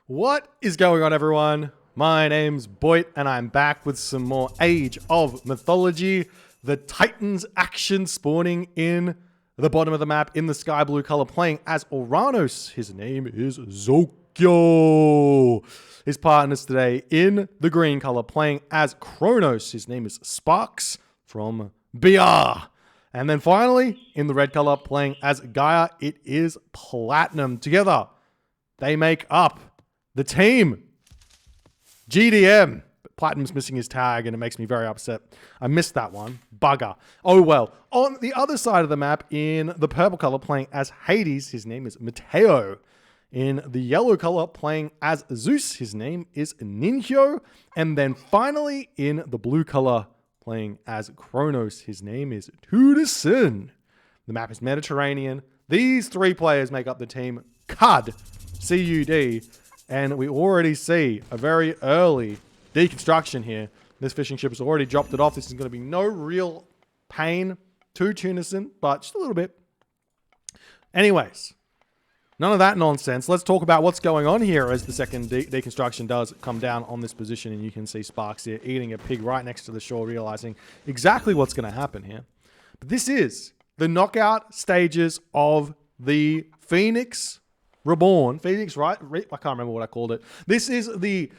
What is going on, everyone? My name's Boit, and I'm back with some more Age of Mythology. The Titans action spawning in the bottom of the map in the sky blue color, playing as Oranos. His name is Zokyo. His partners today in the green color, playing as Kronos. His name is Sparks from BR. And then finally, in the red color, playing as Gaia, it is Platinum. Together, they make up the team GDM. But Platinum's missing his tag, and it makes me very upset. I missed that one. Bugger. Oh well. On the other side of the map, in the purple color, playing as Hades, his name is Mateo. In the yellow color, playing as Zeus, his name is Ninhyo. And then finally, in the blue color, playing as Kronos, his name is Tudison. The map is Mediterranean. These three players make up the team CUD, C-U-D, and we already see a very early deconstruction here. This fishing ship has already dropped it off. This is going to be no real pain to Tunison, but just a little bit. Anyways, none of that nonsense. Let's talk about what's going on here as the second deconstruction does come down on this position, and you can see Sparks here eating a pig right next to the shore, realizing exactly what's going to happen here. But this is the knockout stages of the Phoenix Reborn. Phoenix, right? I can't remember what I called it. This is the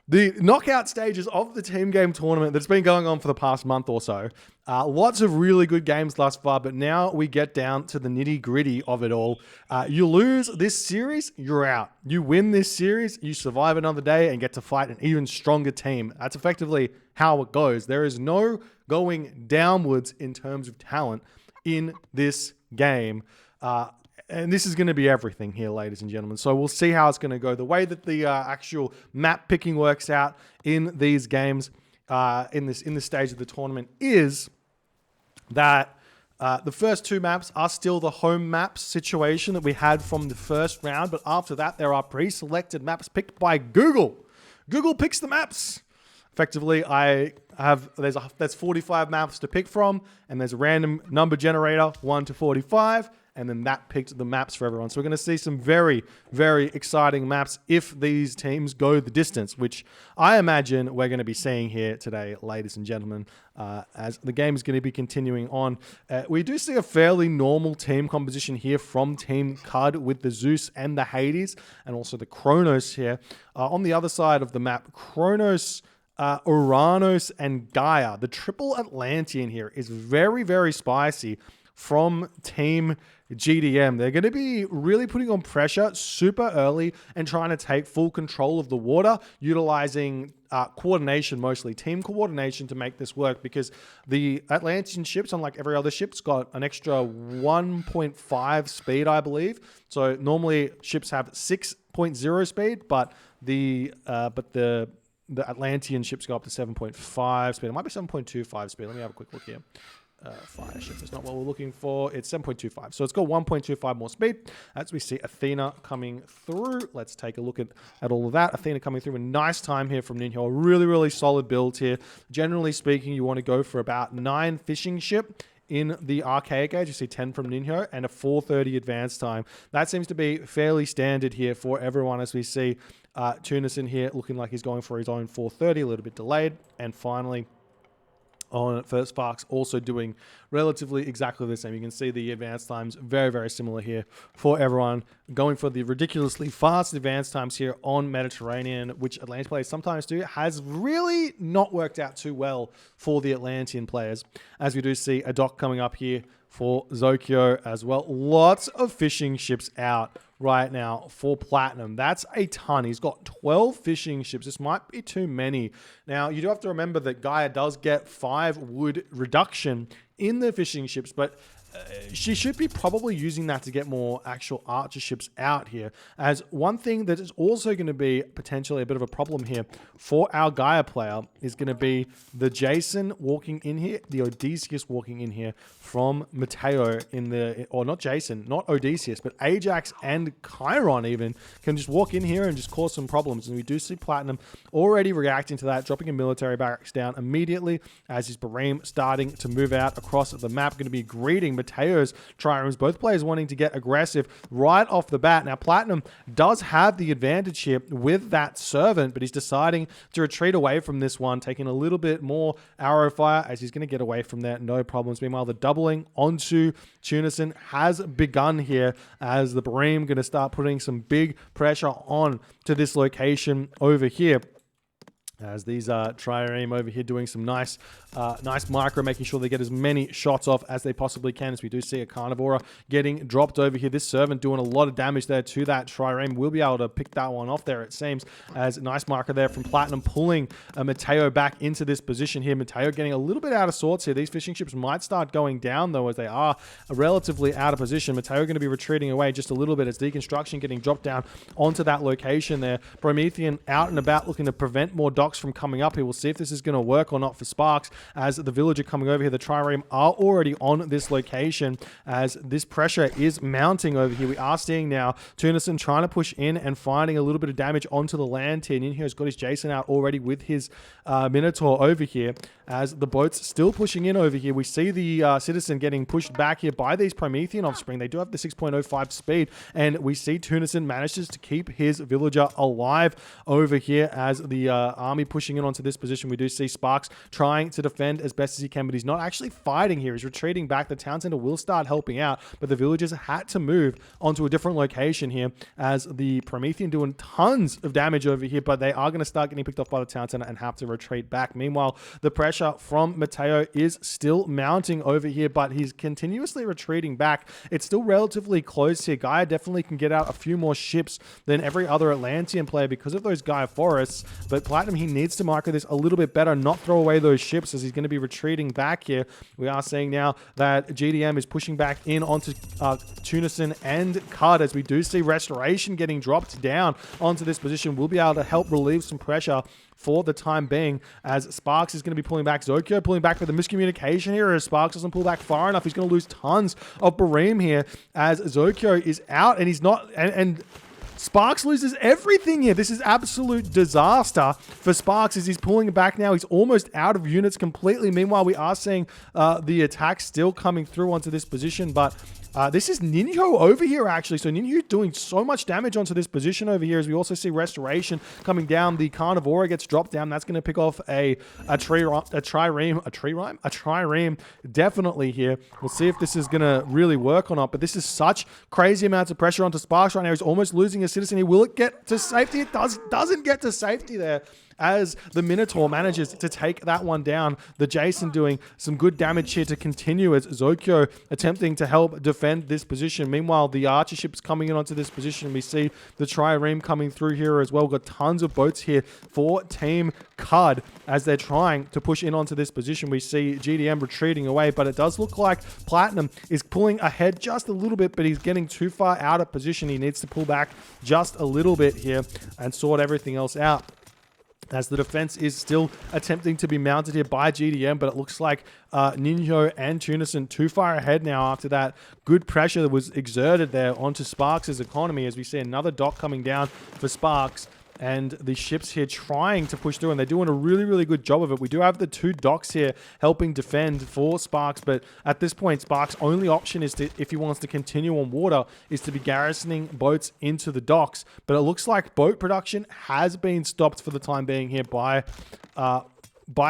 knockout stages of the team game tournament that's been going on for the past month or so. Lots of really good games thus far, but now we get down to the nitty gritty of it all. You lose this series, you're out. You win this series, you survive another day and get to fight an even stronger team. That's effectively how it goes. There is no going downwards in terms of talent in this game. And this is going to be everything here, ladies and gentlemen. So we'll see how it's going to go. The way that the actual map picking works out in these games, in this stage of the tournament, is that the first two maps are still the home maps situation that we had from the first round. But after that, there are pre-selected maps picked by Google. Google picks the maps. Effectively, there's 45 maps to pick from, and there's a random number generator, 1 to 45. And then that picked the maps for everyone. So we're going to see some very, very exciting maps if these teams go the distance, which I imagine we're going to be seeing here today, ladies and gentlemen, as the game is going to be continuing on. We do see a fairly normal team composition here from Team CUD with the Zeus and the Hades, and also the Kronos here. On the other side of the map, Kronos, Oranos, and Gaia. The triple Atlantean here is very, very spicy from Team GDM. They're going to be really putting on pressure super early and trying to take full control of the water, utilizing coordination, mostly team coordination, to make this work, because the Atlantean ships, unlike every other ship's got an extra 1.5 speed, I believe. So normally ships have 6.0 speed, but the Atlantean ships go up to 7.5 speed. It might be 7.25 speed. Let me have a quick look here. Fire ship is not what we're looking for. It's 7.25. So it's got 1.25 more speed. As we see Athena coming through. Let's take a look at all of that. Athena coming through. A nice time here from Ninhyo. A really, really solid build here. Generally speaking, you want to go for about 9 fishing ship in the archaic age. You see 10 from Ninhyo and a 4:30 advance time. That seems to be fairly standard here for everyone, as we see Tunison here looking like he's going for his own 4:30, a little bit delayed. And finally, on first Sparks, also doing relatively exactly the same. You can see the advance times very, very similar here for everyone. Going for the ridiculously fast advance times here on Mediterranean, which Atlantean players sometimes do, has really not worked out too well for the Atlantean players. As we do see a dock coming up here for Zokyo as well. Lots of fishing ships out right now for Platinum. That's a ton. He's got 12 fishing ships. This might be too many. Now, you do have to remember that Gaia does get 5 wood reduction in the fishing ships, but she should be probably using that to get more actual archer ships out here. As one thing that is also going to be potentially a bit of a problem here for our Gaia player is going to be the Jason walking in here, the Odysseus walking in here from Mateo in the, or not Jason, not Odysseus, but Ajax and Chiron even can just walk in here and just cause some problems. And we do see Platinum already reacting to that, dropping a military barracks down immediately as his Bareem starting to move out across the map. Going to be greeting Mateo's triremes. Both players wanting to get aggressive right off the bat. Now, Platinum does have the advantage here with that Servant, but he's deciding to retreat away from this one, taking a little bit more arrow fire as he's going to get away from there. No problems. Meanwhile, the doubling onto Tunison has begun here as the Bream going to start putting some big pressure on to this location over here. As these trireme over here doing some nice micro, making sure they get as many shots off as they possibly can. As we do see a Carnivora getting dropped over here. This Servant doing a lot of damage there to that trireme. We'll be able to pick that one off there, it seems. As nice marker there from Platinum, pulling Mateo back into this position here. Mateo getting a little bit out of sorts here. These fishing ships might start going down, though, as they are relatively out of position. Mateo going to be retreating away just a little bit as Deconstruction getting dropped down onto that location there. Promethean out and about looking to prevent more docks from coming up here. We'll see if this is going to work or not for Sparks, as the Villager coming over here. The trireme are already on this location as this pressure is mounting over here. We are seeing now Tunison trying to push in and finding a little bit of damage onto the land here. And has got his Jason out already with his Minotaur over here, as the boat's still pushing in over here. We see the Citizen getting pushed back here by these Promethean offspring. They do have the 6.05 speed, and we see Tunison manages to keep his Villager alive over here as the army pushing in onto this position. We do see Sparks trying to defend as best as he can, but he's not actually fighting here. He's retreating back. The town center will start helping out, but the villagers had to move onto a different location here, as the Promethean doing tons of damage over here, but they are going to start getting picked off by the town center and have to retreat back. Meanwhile, the pressure from Mateo is still mounting over here, but he's continuously retreating back. It's still relatively close here. Gaia definitely can get out a few more ships than every other Atlantean player because of those Gaia forests, but Platinum, he needs to marker this a little bit better, not throw away those ships, as he's going to be retreating back here. We are seeing now that GDM is pushing back in onto Tunison and CUD, as we do see Restoration getting dropped down onto this position. We'll be able to help relieve some pressure for the time being, as Sparks is going to be pulling back. Zokyo pulling back with the miscommunication here, as Sparks doesn't pull back far enough. He's going to lose tons of Bareem here, as Zokyo is out, and he's not... and Sparks loses everything here. This is absolute disaster for Sparks as he's pulling it back now. He's almost out of units completely. Meanwhile, we are seeing the attack still coming through onto this position, but this is Ninho over here, actually. So Ninho doing so much damage onto this position over here, as we also see Restoration coming down. The Carnivora gets dropped down. That's going to pick off a trireme definitely here. We'll see if this is going to really work or not, but this is such crazy amounts of pressure onto Sparks right now. He's almost losing a Citizen. He will get to safety. It doesn't get to safety there, as the Minotaur manages to take that one down. The Jason doing some good damage here to continue, as Zokyo attempting to help defend this position. Meanwhile, the Archer ship's coming in onto this position. We see the Trireme coming through here as well. We've got tons of boats here for Team CUD as they're trying to push in onto this position. We see GDM retreating away, but it does look like Platinum is pulling ahead just a little bit, but he's getting too far out of position. He needs to pull back just a little bit here and sort everything else out, as the defense is still attempting to be mounted here by GDM, but it looks like Ninho and Tunison too far ahead now after that good pressure that was exerted there onto Sparks' economy, as we see another dock coming down for Sparks. And the ships here trying to push through, and they're doing a really, really good job of it. We do have the two docks here helping defend for Sparks, but at this point, Sparks' only option is to, if he wants to continue on water, is to be garrisoning boats into the docks. But it looks like boat production has been stopped for the time being here by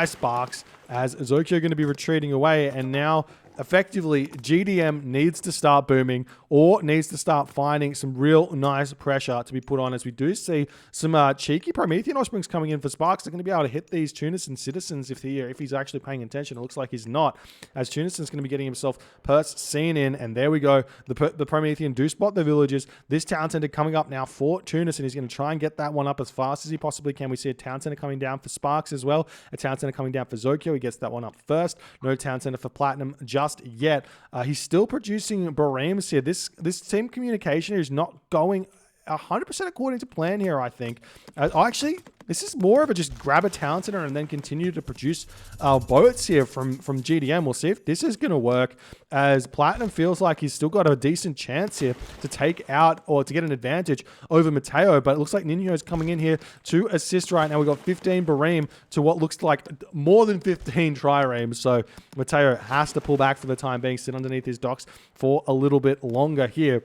Sparks, as Zokyo going to be retreating away, and now effectively GDM needs to start booming or needs to start finding some real nice pressure to be put on, as we do see some cheeky Promethean offsprings coming in for Sparks. They're going to be able to hit these Tunison citizens if he's actually paying attention. It looks like he's not, as Tunison's going to be getting himself seen in, and there we go. The Promethean do spot the villagers. This town center coming up now for Tunison. He's going to try and get that one up as fast as he possibly can. We see a town center coming down for Sparks as well. A town center coming down for Zokyo. He gets that one up first. No town center for Platinum just yet. He's still producing Bareems here. This team communication is not going 100% according to plan here, I think. Actually, this is more of a just grab a talent center and then continue to produce boats here from GDM. We'll see if this is going to work, as Platinum feels like he's still got a decent chance here to take out or to get an advantage over Mateo. But it looks like Ninho is coming in here to assist right now. We've got 15 Bareem to what looks like more than 15 triremes. So Mateo has to pull back for the time being, sit underneath his docks for a little bit longer here.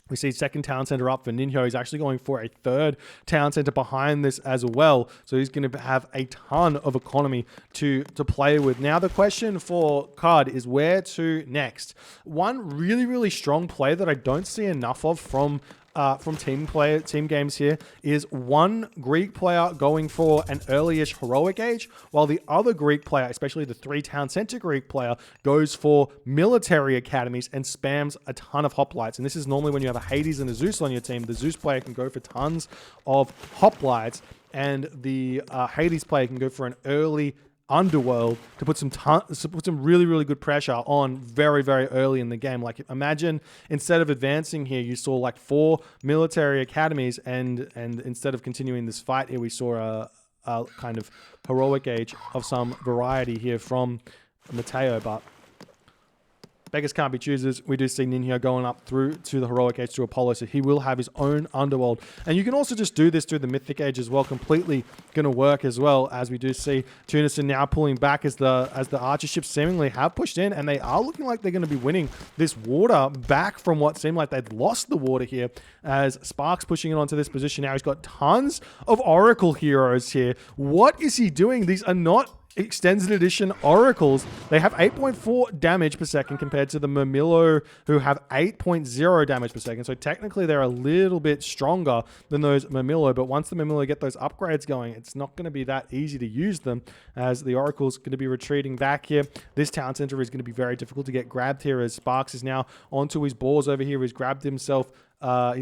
We see second town center up for Ninho. He's actually going for a third town center behind this as well. So he's going to have a ton of economy to play with. Now the question for CUD is where to next. One really, really strong play that I don't see enough of from team games here is one Greek player going for an early-ish heroic age, while the other Greek player, especially the 3 town center Greek player, goes for military academies and spams a ton of hoplites. And this is normally when you have a Hades and a Zeus on your team. The Zeus player can go for tons of hoplites, and the Hades player can go for an early Underworld to put some really, really good pressure on very, very early in the game. Like, imagine instead of advancing here, you saw like 4 military academies, and instead of continuing this fight here, we saw a kind of heroic age of some variety here from Mateo. But beggars can't be choosers. We do see Ninho going up through to the heroic age to Apollo, so he will have his own underworld. And you can also just do this through the mythic age as well. Completely going to work as well, as we do see Tunison now pulling back as the archer ships seemingly have pushed in, and they are looking like they're going to be winning this water back from what seemed like they'd lost the water here, as Sparks pushing it onto this position now. He's got tons of Oracle heroes here. What is he doing? These are not extended edition oracles. They have 8.4 damage per second compared to the Mermillo, who have 8.0 damage per second. So technically they're a little bit stronger than those Mermillo, but once the Mermillo get those upgrades going, it's not going to be that easy to use them, as the oracle's going to be retreating back here. This town center is going to be very difficult to get grabbed here, as Sparks is now onto his balls over here. He's grabbed himself a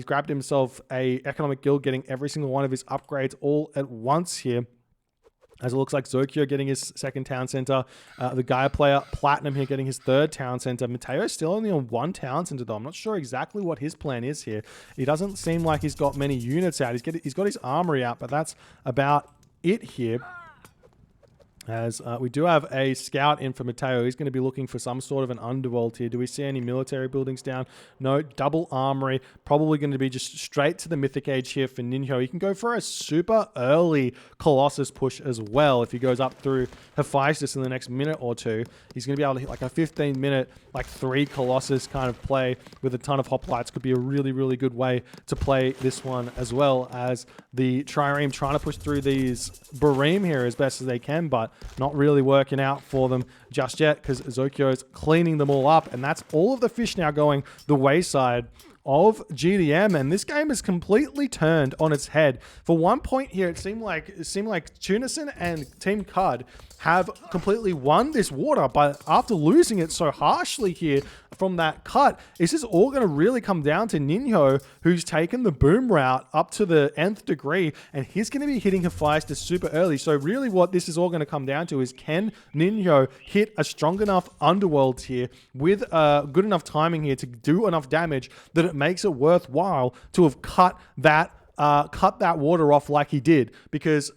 economic guild, getting every single one of his upgrades all at once here, as it looks like Zokyo getting his second town center. The Gaia player, Platinum here, getting his third town center. Mateo's still only on 1 town center, though. I'm not sure exactly what his plan is here. He doesn't seem like he's got many units out. He's got his armory out, but that's about it here. As we do have a scout in for Mateo. He's going to be looking for some sort of an underworld here. Do we see any military buildings down? No. Double armory. Probably going to be just straight to the mythic age here for Ninho. He can go for a super early Colossus push as well. If he goes up through Hephaestus in the next minute or two, he's going to be able to hit like a 15-minute, like 3 Colossus kind of play with a ton of hoplites. Could be a really, really good way to play this one, as well as the Trireme trying to push through these Bareem here as best as they can, but not really working out for them just yet, because Zokyo is cleaning them all up, and that's all of the fish now going the wayside of GDM, and this game is completely turned on its head. For one point here, it seemed like Tunison and Team CUD have completely won this water, but after losing it so harshly here from that cut, this is all going to really come down to Ninho, who's taken the boom route up to the nth degree, and he's going to be hitting Hephaestus super early. So really what this is all going to come down to is, can Ninho hit a strong enough underworld here with good enough timing here to do enough damage that it makes it worthwhile to have cut that water off like he did, because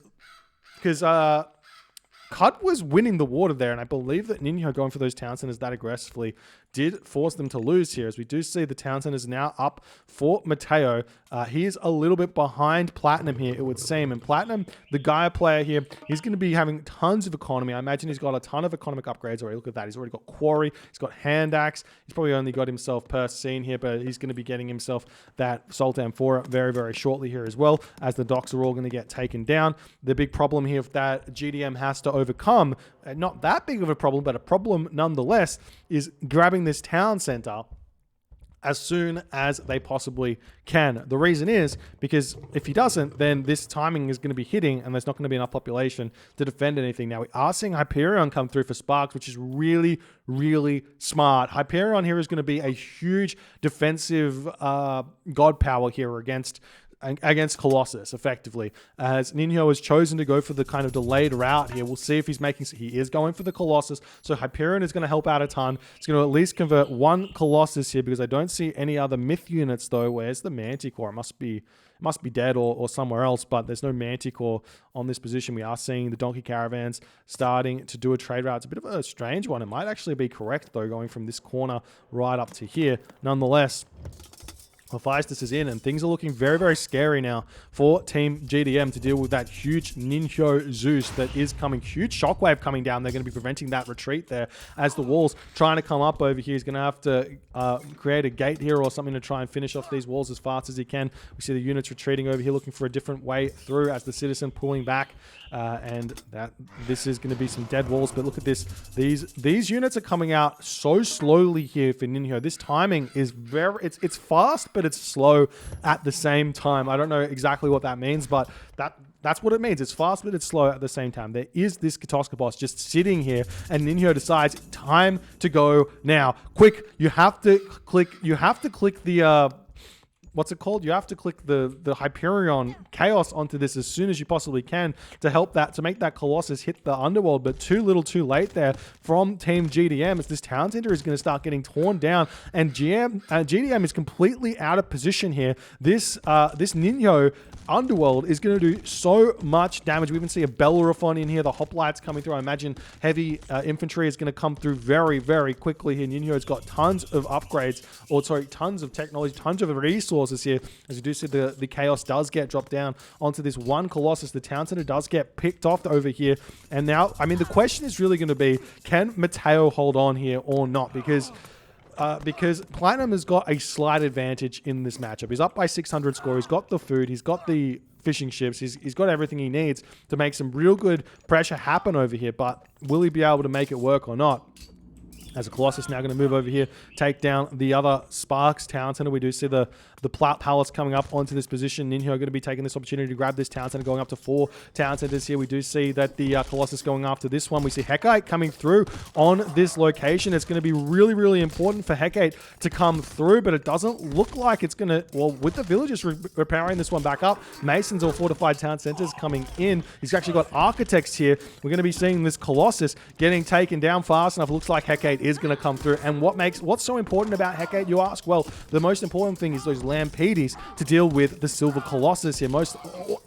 CUD was winning the water there, and I believe that Ninho going for those town centers that aggressively did force them to lose here, as we do see the town centers now up for Mateo. He is a little bit behind Platinum here, it would seem. And Platinum, the Gaia player here, he's going to be having tons of economy. I imagine he's got a ton of economic upgrades already. Look at that. He's already got Quarry. He's got Hand Axe. He's probably only got himself Persine here, but he's going to be getting himself that Salt Amphora very, very shortly here as well, as the docks are all going to get taken down. The big problem here that GDM has to overcome, not that big of a problem, but a problem nonetheless, is grabbing this town center as soon as they possibly can. The reason is because if he doesn't, then this timing is going to be hitting, and there's not going to be enough population to defend anything. Now, we are seeing Hyperion come through for Sparks, which is really, really smart. Hyperion here is going to be a huge defensive god power here against against Colossus, effectively, as Ninho has chosen to go for the kind of delayed route here. We'll see if he's making... He is going for the Colossus, so Hyperion is going to help out a ton. It's going to at least convert one Colossus here, because I don't see any other myth units, though. Where's the Manticore? It must be dead or somewhere else, but there's no Manticore on this position. We are seeing the Donkey Caravans starting to do a trade route. It's a bit of a strange one. It might actually be correct, though, going from this corner right up to here. Nonetheless, Hephaestus is in, and things are looking very, very scary now for Team GDM to deal with that huge Ninho Zeus that is coming. Huge shockwave coming down. They're going to be preventing that retreat there as the walls trying to come up over here. He's going to have to create a gate here or something to try and finish off these walls as fast as he can. We see the units retreating over here, looking for a different way through as the Citizen pulling back. And this is going to be some dead walls, but look at this. These units are coming out so slowly here for Ninho. This timing is it's fast, but it's slow at the same time. I don't know exactly what that means, but that's what it means. It's fast, but it's slow at the same time. There is this Katoskopos just sitting here, and Ninho decides time to go now. Quick, you have to click the what's it called? You have to click the Hyperion Chaos onto this as soon as you possibly can to make that Colossus hit the underworld, but too little too late there from Team GDM, as this Town Center is going to start getting torn down, and GDM is completely out of position here. This Ninho underworld is going to do so much damage. We even see a Bellerophon in here, the hoplites coming through. I imagine heavy infantry is going to come through very, very quickly here. Ninho's got tons of upgrades, tons of technology, tons of resources here. As you do see, the Chaos does get dropped down onto this one Colossus. The Town Center does get picked off over here. And now, I mean, the question is really going to be, can Mateo hold on here or not? Because Platinum has got a slight advantage in this matchup. He's up by 600 score. He's got the food. He's got the fishing ships. He's got everything he needs to make some real good pressure happen over here. But will he be able to make it work or not? As a Colossus now going to move over here, take down the other Sparks Town Center. We do see the Palace coming up onto this position. Ninho are going to be taking this opportunity to grab this Town Center, going up to 4 Town Centers here. We do see that the Colossus going after this one. We see Hecate coming through on this location. It's going to be really, really important for Hecate to come through, but it doesn't look like it's going to... Well, with the villagers repairing this one back up, Masons or Fortified Town Centers coming in. He's actually got Architects here. We're going to be seeing this Colossus getting taken down fast enough. It looks like Hecate is going to come through. And what's so important about Hecate, you ask? Well, the most important thing is those Lampedes to deal with the Silver Colossus here.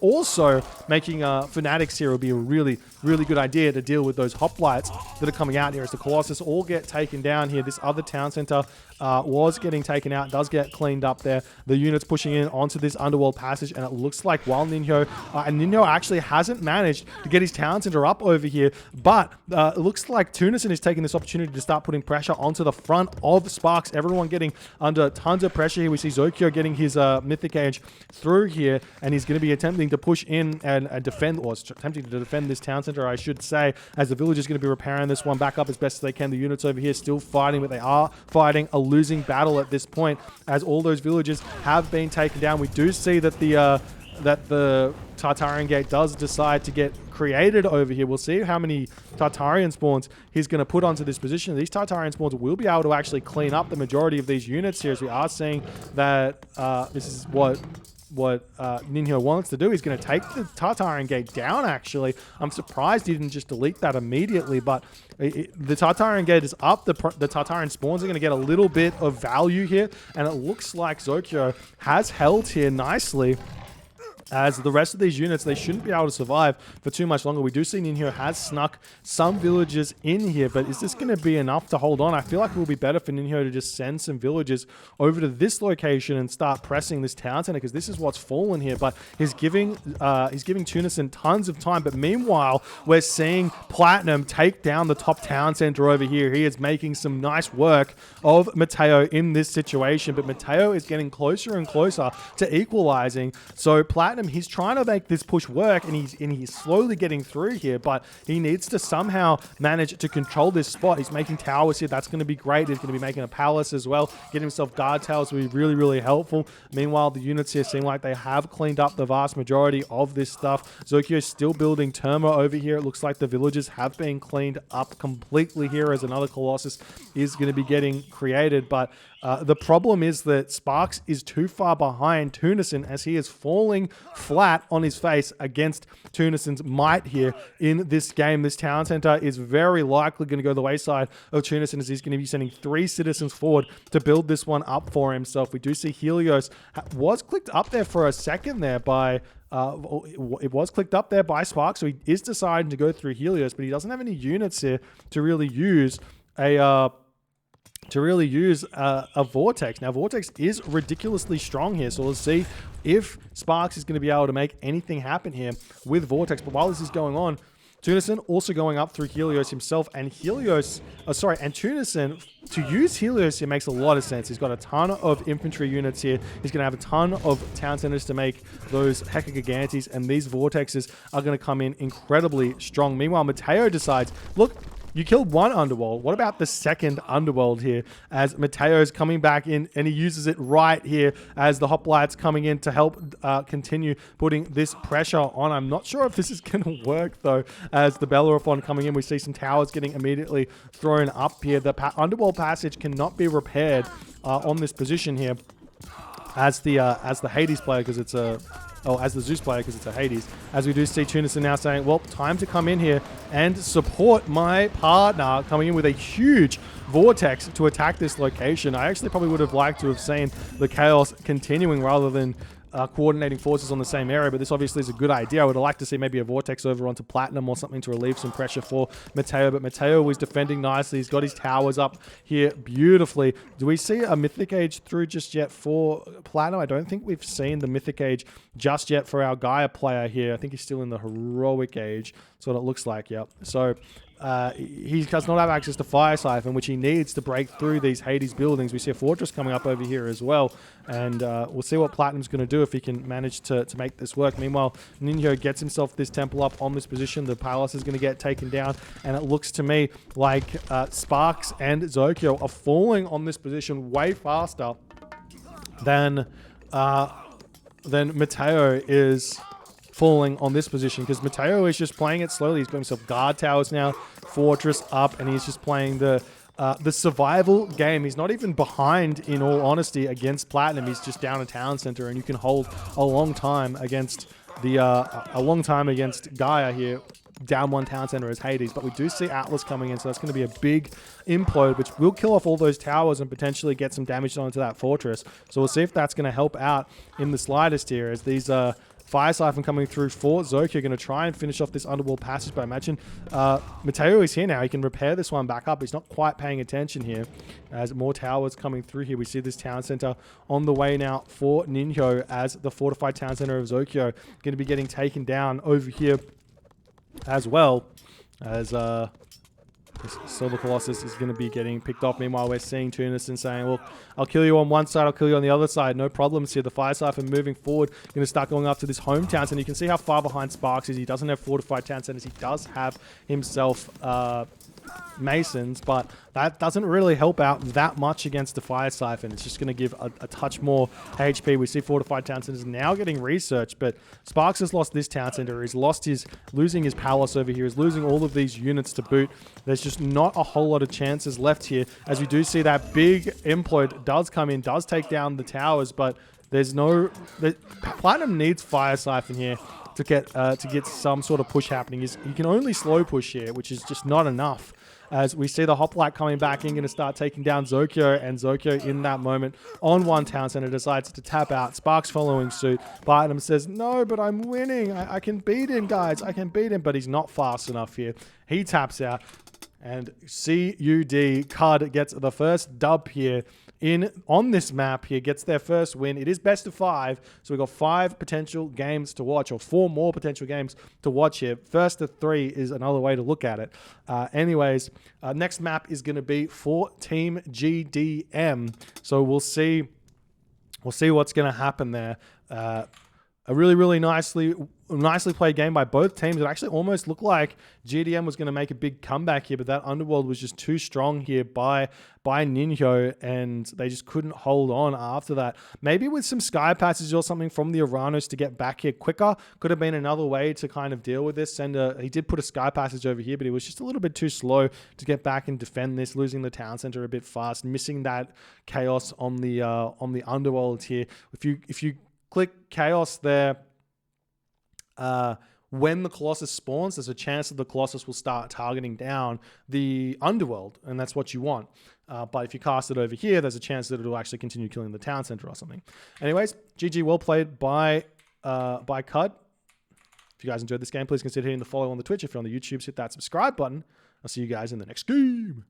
Also making Fanatics here will be a really, really good idea to deal with those hoplites that are coming out here as the Colossus all get taken down here. This other Town Center was getting taken out, does get cleaned up there. The units pushing in onto this underworld passage, and it looks like while Ninho actually hasn't managed to get his Town Center up over here, but it looks like Tunison is taking this opportunity to start putting pressure onto the front of Sparks. Everyone getting under tons of pressure here. We see Zokyo getting his Mythic Age through here, and he's going to be attempting to push in and defend, or attempting to defend this Town Center, I should say, as the village is going to be repairing this one back up as best as they can. The units over here still fighting, but they are fighting a losing battle at this point, as all those villages have been taken down. We do see that the Tartarian Gate does decide to get created over here. We'll see how many Tartarian spawns he's going to put onto this position. These Tartarian spawns will be able to actually clean up the majority of these units here, as we are seeing that this is what Ninho wants to do. He's going to take the Tartarian Gate down, actually. I'm surprised he didn't just delete that immediately, but the Tartarian Gate is up. The Tartarian spawns are going to get a little bit of value here, and it looks like Zokyo has held here nicely, as the rest of these units, they shouldn't be able to survive for too much longer. We do see Ninho has snuck some villagers in here, but is this going to be enough to hold on? I feel like it will be better for Ninho to just send some villagers over to this location and start pressing this Town Center, because this is what's fallen here. But he's giving Tunison tons of time. But meanwhile, we're seeing Platinum take down the top Town Center over here. He is making some nice work of Mateo in this situation, but Mateo is getting closer and closer to equalizing. So Platinum, he's trying to make this push work, and he's slowly getting through here, but he needs to somehow manage to control this spot. He's making towers here. That's going to be great. He's going to be making a palace as well. Getting himself guard towers will be really, really helpful. Meanwhile, the units here seem like they have cleaned up the vast majority of this stuff. Zokyo is still building Terma over here. It looks like the villages have been cleaned up completely here, as another Colossus is going to be getting created, but The problem is that Sparks is too far behind Tunison as he is falling flat on his face against Tunison's might here in this game. This town center is very likely going to go the wayside of Tunison as he's going to be sending 3 citizens forward to build this one up for himself. We do see Helios was clicked up there for a second there by... it was clicked up there by Sparks, so he is deciding to go through Helios, but he doesn't have any units here to really use a Vortex. Now, Vortex is ridiculously strong here, so we'll see if Sparks is going to be able to make anything happen here with Vortex. But while this is going on, Tunison also going up through Helios himself, and Tunison, to use Helios here makes a lot of sense. He's got a ton of infantry units here. He's going to have a ton of town centers to make those Heka Gigantes, and these Vortexes are going to come in incredibly strong. Meanwhile, Mateo decides, look, you killed one underworld. What about the second underworld here? As Mateo's coming back in, and he uses it right here as the hoplites coming in to help continue putting this pressure on. I'm not sure if this is going to work, though, as the Bellerophon coming in. We see some towers getting immediately thrown up here. The underworld passage cannot be repaired on this position here as the Hades player, because it's a... Oh, as the Zeus player, because it's a Hades. As we do see Tunison now saying, well, time to come in here and support my partner, coming in with a huge Vortex to attack this location. I actually probably would have liked to have seen the Chaos continuing rather than coordinating forces on the same area, but this obviously is a good idea. I would have liked to see maybe a Vortex over onto Platinum or something to relieve some pressure for Mateo, but Mateo was defending nicely. He's got his towers up here beautifully. Do we see a Mythic Age through just yet for Platinum? I don't think we've seen the Mythic Age just yet for our Gaia player here. I think he's still in the Heroic Age. That's what it looks like, yep. So he does not have access to Fire Siphon, which he needs to break through these Hades buildings. We see a Fortress coming up over here as well, and we'll see what Platinum's going to do if he can manage to make this work. Meanwhile, Ninjo gets himself this temple up on this position. The palace is going to get taken down, and it looks to me like Sparks and Zokyo are falling on this position way faster than Mateo is falling on this position, because Mateo is just playing it slowly. He's got himself guard towers now, fortress up, and he's just playing the survival game. He's not even behind, in all honesty, against Platinum. He's just down a town center, and you can hold a long time against Gaia here. Down one town center as Hades, but we do see Atlas coming in, so that's going to be a big implode, which will kill off all those towers and potentially get some damage onto that fortress. So we'll see if that's going to help out in the slightest here, as these Fire Siphon coming through for Zokyo, going to try and finish off this underworld passage. But imagine Mateo is here now. He can repair this one back up. He's not quite paying attention here as more towers coming through here. We see this town center on the way now for Ninjo, as the fortified town center of Zokyo going to be getting taken down over here as well, as Silver Colossus is going to be getting picked off. Meanwhile, we're seeing Tunison saying, well, I'll kill you on one side, I'll kill you on the other side. No problems here. The Fire Siphon moving forward, going to start going after this home town center. You can see how far behind Sparks is. He doesn't have fortified town centers. He does have himself Masons, but that doesn't really help out that much against the Fire Siphon. It's just going to give a touch more HP. We see fortified town centers now getting researched, but Sparks has lost this town center. He's losing his palace over here. He's losing all of these units to boot. There's just not a whole lot of chances left here, as we do see that big implode does come in, does take down the towers, but there's no... Platinum needs Fire Siphon here to get some sort of push happening. You can only slow push here, which is just not enough. As we see the Hoplite coming back in, going to start taking down Zokyo, and Zokyo in that moment on one town center decides to tap out. Sparks following suit. Platinum says, no, but I'm winning. I can beat him, guys. I can beat him, but he's not fast enough here. He taps out, and CUD gets the first dub here on this map here, gets their first win. It is best of 5, so we've got 5 potential games to watch, or 4 more potential games to watch here. First to 3 is another way to look at it. Anyways, next map is going to be for Team GDM, so we'll see what's going to happen there. a really nicely played game by both teams. It actually almost looked like GDM was going to make a big comeback here, but that Underworld was just too strong here by Ninho, and they just couldn't hold on after that. Maybe with some Sky Passage or something from the Oranos to get back here quicker could have been another way to kind of deal with this. And he did put a Sky Passage over here, but he was just a little bit too slow to get back and defend this, losing the town center a bit fast, missing that chaos on the Underworld here. If you click chaos there, when the Colossus spawns, there's a chance that the Colossus will start targeting down the Underworld, and that's what you want. But if you cast it over here, there's a chance that it'll actually continue killing the town center or something. Anyways, GG, well played by CUD. If you guys enjoyed this game, please consider hitting the follow on the Twitch. If you're on the YouTube, hit that subscribe button. I'll see you guys in the next game.